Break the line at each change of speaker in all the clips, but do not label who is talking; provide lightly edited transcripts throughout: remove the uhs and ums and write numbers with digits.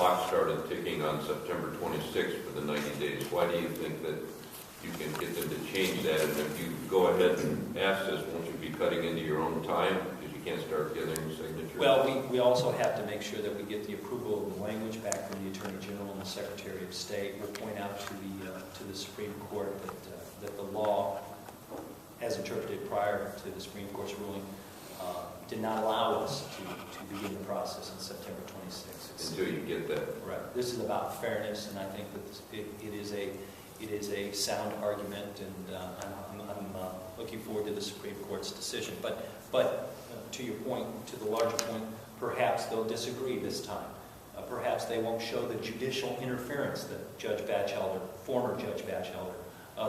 clock started ticking on September 26th for the 90 days. Why do you think that you can get them to change that? And if you go ahead and ask this, won't you be cutting into your own time because you can't start gathering signatures?
Well, we also have to make sure that we get the approval of the language back from the Attorney General and the Secretary of State. We'll point out to the Supreme Court that the law, as interpreted prior to the Supreme Court's ruling, did not allow us to begin the process on September 26th.
Until you get that.
Right. This is about fairness, and I think that it is a sound argument, and I'm looking forward to the Supreme Court's decision. But to your point, to the larger point, perhaps they'll disagree this time. Perhaps they won't show the judicial interference that Judge Batchelder, former Judge Batchelder,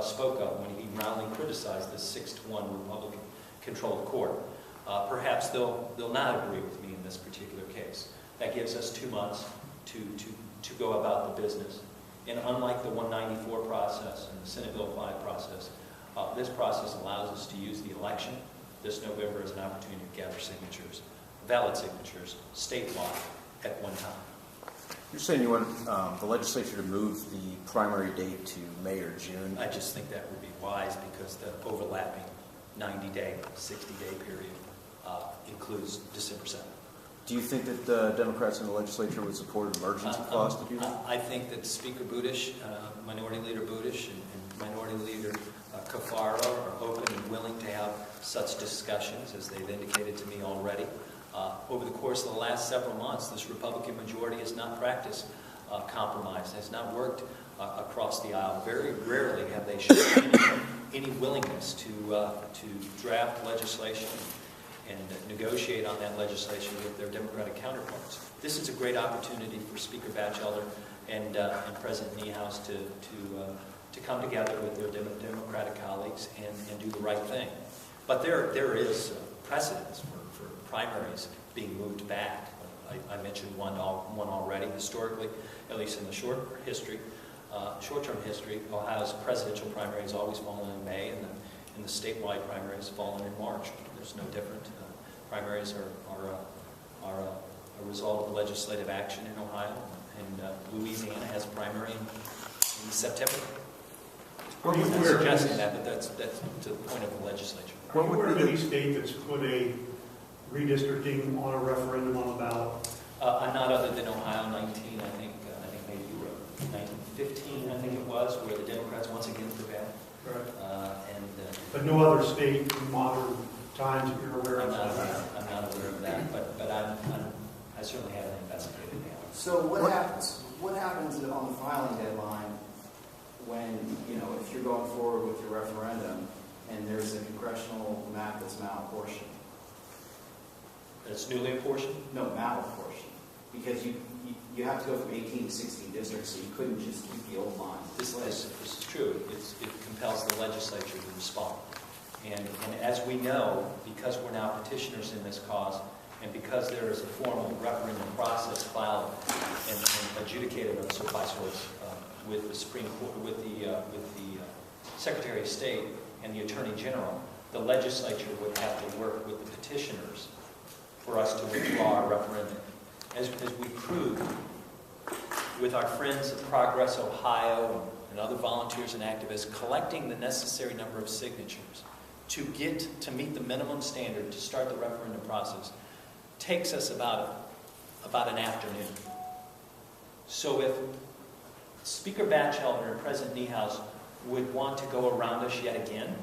spoke of when he roundly criticized the 6-1 Republican-controlled court. Perhaps they'll not agree with me in this particular case. That gives us 2 months to go about the business. And unlike the 194 process and the Senate Bill 5 process, this process allows us to use the election this November as an opportunity to gather signatures, valid signatures, statewide, at one time.
You're saying you want the legislature to move the primary date to May or June?
I just think that would be wise because the overlapping 90-day, 60-day period includes December 7th.
Do you think that the Democrats in the legislature would support an emergency clause to do that?
I think that Speaker Budish, Minority Leader Budish, and Minority Leader Cafaro are open and willing to have such discussions, as they've indicated to me already. Over the course of the last several months, this Republican majority has not practiced compromise, has not worked across the aisle. Very rarely have they shown any willingness to draft legislation and negotiate on that legislation with their Democratic counterparts. This is a great opportunity for Speaker Batchelder and President Niehaus to come together with their Democratic colleagues and do the right thing. But there is precedence for primaries being moved back. I mentioned one already. Historically, at least in the short-term history, Ohio's presidential primary has always fallen in May, and the statewide primary has fallen in March. There's no different. Primaries are a result of legislative action in Ohio, and Louisiana has a primary in September. I'm not suggesting that, but that's to the point of the legislature.
Are you aware of any state that's put a redistricting on a referendum on the ballot?
Not other than Ohio 19, I think maybe you wrote 1915, I think it was, where the Democrats once again prevailed.
Correct.
But
no other state in modern times that you're aware of?
I'm not aware of that, but I certainly haven't investigated that.
So what happens? What happens on the filing deadline when, if you're going forward with your referendum and there's a congressional map that's malapportioned?
It's newly apportioned?
No, malapportioned. Because you have to go from 18 to 16 districts, so you couldn't just keep the old line.
This is true. It compels the legislature to respond. And as we know, because we're now petitioners in this cause, and because there is a formal referendum process filed and adjudicated on surplus with the Supreme Court, with the Secretary of State and the Attorney General, the legislature would have to work with the petitioners for us to withdraw our referendum. As we proved with our friends at Progress Ohio and other volunteers and activists collecting the necessary number of signatures to meet the minimum standard to start the referendum process takes us about an afternoon. So if Speaker Batchelder and President Niehaus would want to go around us yet again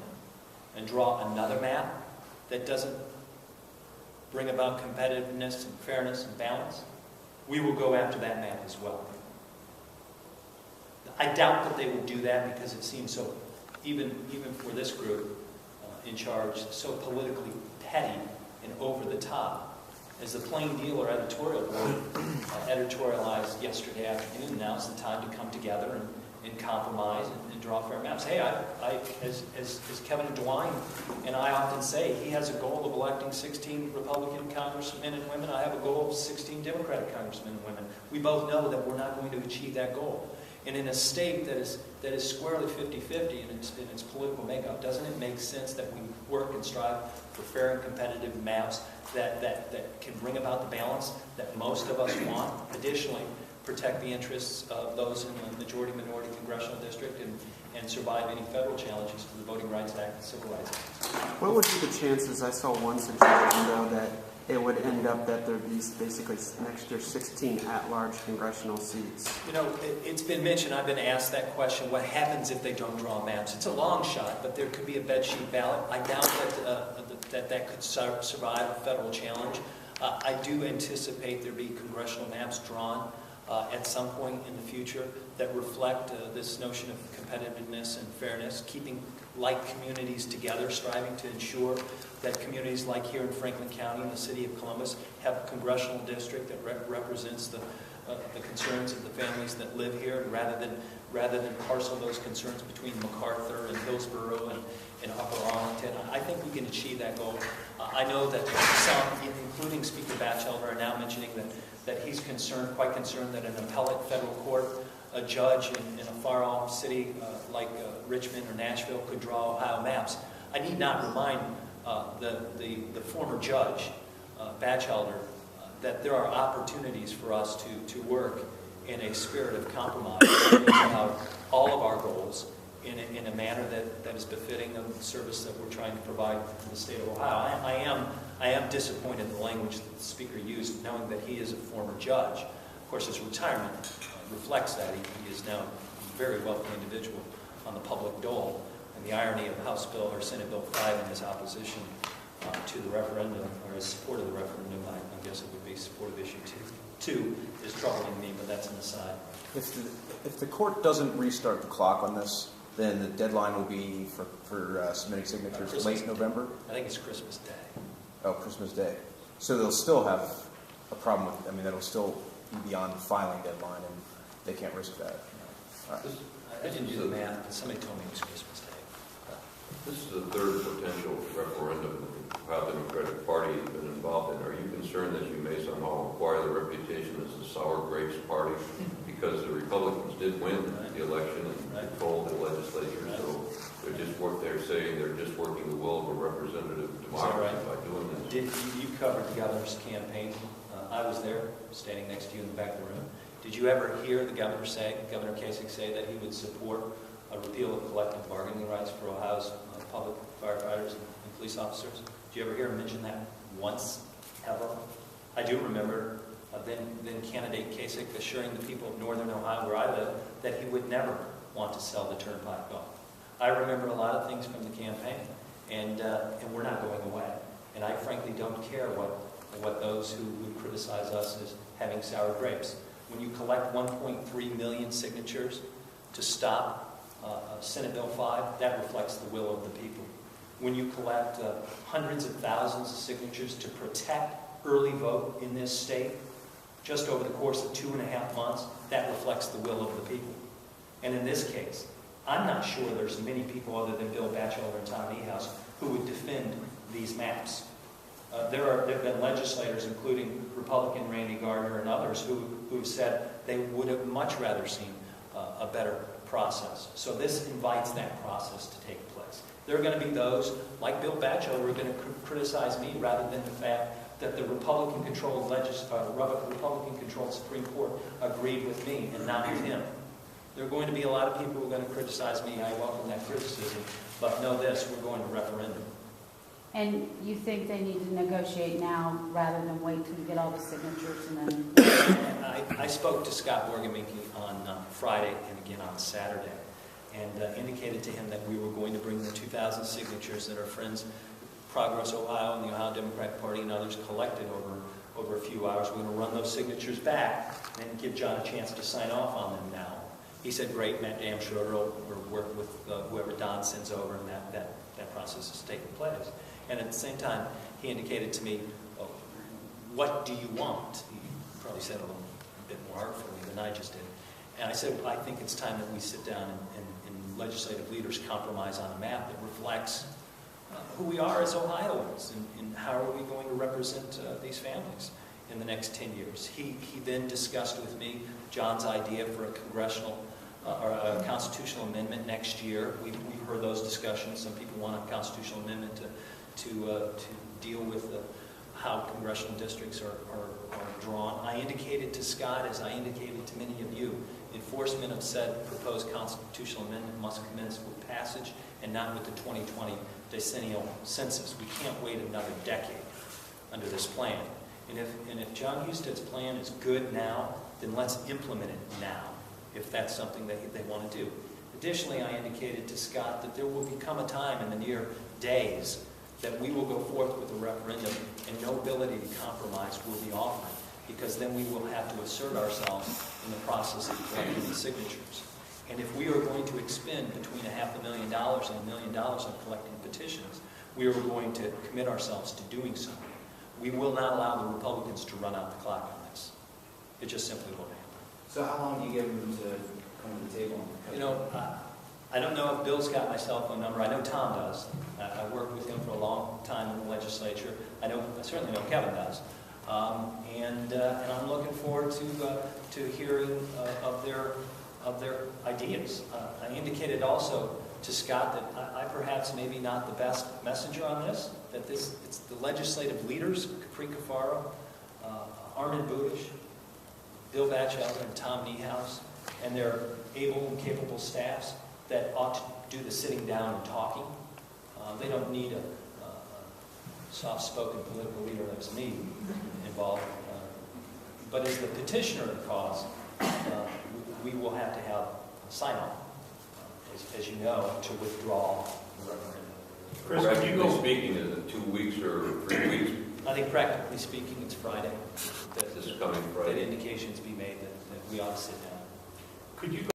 and draw another map that doesn't bring about competitiveness and fairness and balance, we will go after that map as well. I doubt that they would do that because it seems so, even for this group in charge, so politically petty and over the top. As the Plain Dealer editorial board editorialized yesterday afternoon, now's the time to come together and compromise and draw fair maps. Hey, as Kevin DeWine and I often say, he has a goal of electing 16 Republican congressmen and women. I have a goal of 16 Democratic congressmen and women. We both know that we're not going to achieve that goal. And in a state that is squarely 50-50 in its political makeup, doesn't it make sense that we work and strive for fair and competitive maps that can bring about the balance that most of us want? Additionally, protect the interests of those in the majority-minority congressional district and survive any federal challenges to the Voting Rights Act and Civil Rights Act.
What would be the chances, I saw one suggestion though, that it would end up that there'd be basically an extra 16 at-large congressional seats?
You know, it's been mentioned, I've been asked that question, what happens if they don't draw maps? It's a long shot, but there could be a bedsheet ballot. I doubt that could survive a federal challenge. I do anticipate there be congressional maps drawn at some point in the future that reflect this notion of competitiveness and fairness, keeping like communities together, striving to ensure that communities like here in Franklin County and the city of Columbus have a congressional district that represents the concerns of the families that live here, rather than parcel those concerns between MacArthur and Hillsborough and Upper Arlington. I think we can achieve that goal. I know that some, including Speaker Batchelder, are now mentioning that he's quite concerned that an appellate federal court, a judge in a far-off city like Richmond or Nashville could draw Ohio maps. I need not remind the former judge, Batchelder, that there are opportunities for us to work in a spirit of compromise about all of our goals in a manner that is befitting of the service that we're trying to provide to the state of Ohio. I am disappointed in the language that the speaker used, knowing that he is a former judge. Of course, his retirement reflects that. He is now a very wealthy individual on the public dole. And the irony of House Bill or Senate Bill 5 and his opposition to the referendum, or his support of the referendum, I guess it would be support of issue 2, is troubling me, but that's an aside.
If the court doesn't restart the clock on this, then the deadline will be for submitting signatures late November?
I think it's Christmas Day.
Oh, Christmas Day. So they'll still have a problem with, that'll still be beyond the filing deadline, and they can't risk that. All right.
I didn't do the math, but somebody told me it was Christmas Day.
This is the third potential referendum that the Ohio Democratic Party has been involved in. Are you concerned that you may somehow acquire the reputation as the sour grapes party because the Republicans did win the election and controlled the legislature? So they're saying they're just working the will of a representative democracy by doing this.
You covered the governor's campaign. I was there, standing next to you in the back of the room. Did you ever hear the Governor Kasich say that he would support a repeal of collective bargaining rights for Ohio's public firefighters and police officers? Did you ever hear him mention that once, ever? I do remember then candidate Kasich assuring the people of northern Ohio, where I live, that he would never want to sell the turnpike off. I remember a lot of things from the campaign, and we're not going away. And I frankly don't care what those who would criticize us as having sour grapes. When you collect 1.3 million signatures to stop Senate Bill 5, that reflects the will of the people. When you collect hundreds of thousands of signatures to protect early vote in this state, just over the course of 2.5 months, that reflects the will of the people. And in this case, I'm not sure there's many people other than Bill Batchelder and Tom Niehaus who would defend these maps. There have been legislators, including Republican Randy Gardner and others, who've said they would have much rather seen a better process. So this invites that process to take place. There are going to be those, like Bill Batchelder, who are going to criticize me rather than the fact that the Republican-controlled Supreme Court agreed with me and not with him. There are going to be a lot of people who are going to criticize me. I welcome that criticism. But know this, we're going to referendum.
And you think they need to negotiate now rather than wait till you get all the signatures and then...
I spoke to Scott Morgaminke on Friday and again on Saturday, and indicated to him that we were going to bring the 2,000 signatures that our friends Progress Ohio and the Ohio Democratic Party and others collected over a few hours. We're going to run those signatures back and give John a chance to sign off on them now. He said, great, Matt Damschroeder will work with whoever Don sends over, and that process is taking place. And at the same time, he indicated to me, oh, what do you want? He probably said a little bit more artfully than I just did. And I said, well, I think it's time that we sit down and legislative leaders compromise on a map that reflects who we are as Ohioans and how are we going to represent these families in the next 10 years. He then discussed with me John's idea for a congressional or a constitutional amendment next year. We've heard those discussions. Some people want a constitutional amendment to deal with how congressional districts are drawn. I indicated to Scott, as I indicated to many of you, enforcement of said proposed constitutional amendment must commence with passage and not with the 2020 decennial census. We can't wait another decade under this plan. And if John Husted's plan is good now, then let's implement it now, if that's something that they want to do. Additionally, I indicated to Scott that there will become a time in the near days that we will go forth with a referendum and no ability to compromise will be offered, because then we will have to assert ourselves in the process of collecting the signatures. And if we are going to expend between $500,000 and $1 million on collecting petitions, we are going to commit ourselves to doing so. We will not allow the Republicans to run out the clock on this. It just simply won't happen.
So how long do you give them to come to the table?
You know, I don't know if Bill's got my cell phone number. I know Tom does. I worked with him for a long time in the legislature. I certainly know Kevin does. And I'm looking forward to hearing of their ideas. I indicated also to Scott that I perhaps maybe not the best messenger on this, that it's the legislative leaders, Capri Cafaro, Armin Budish, Bill Batchelder, and Tom Niehaus, and their able and capable staffs that ought to do the sitting down and talking. They don't need a soft-spoken political leader like me involved. But as the petitioner of the cause, we will have to have a sign-off, as you know, to withdraw the referendum.
Chris, could you
Practically
go,
speaking, is it 2 weeks or 3 weeks?
I think practically speaking, it's Friday.
This coming
That
Friday.
indications be made that we ought to sit down.
could you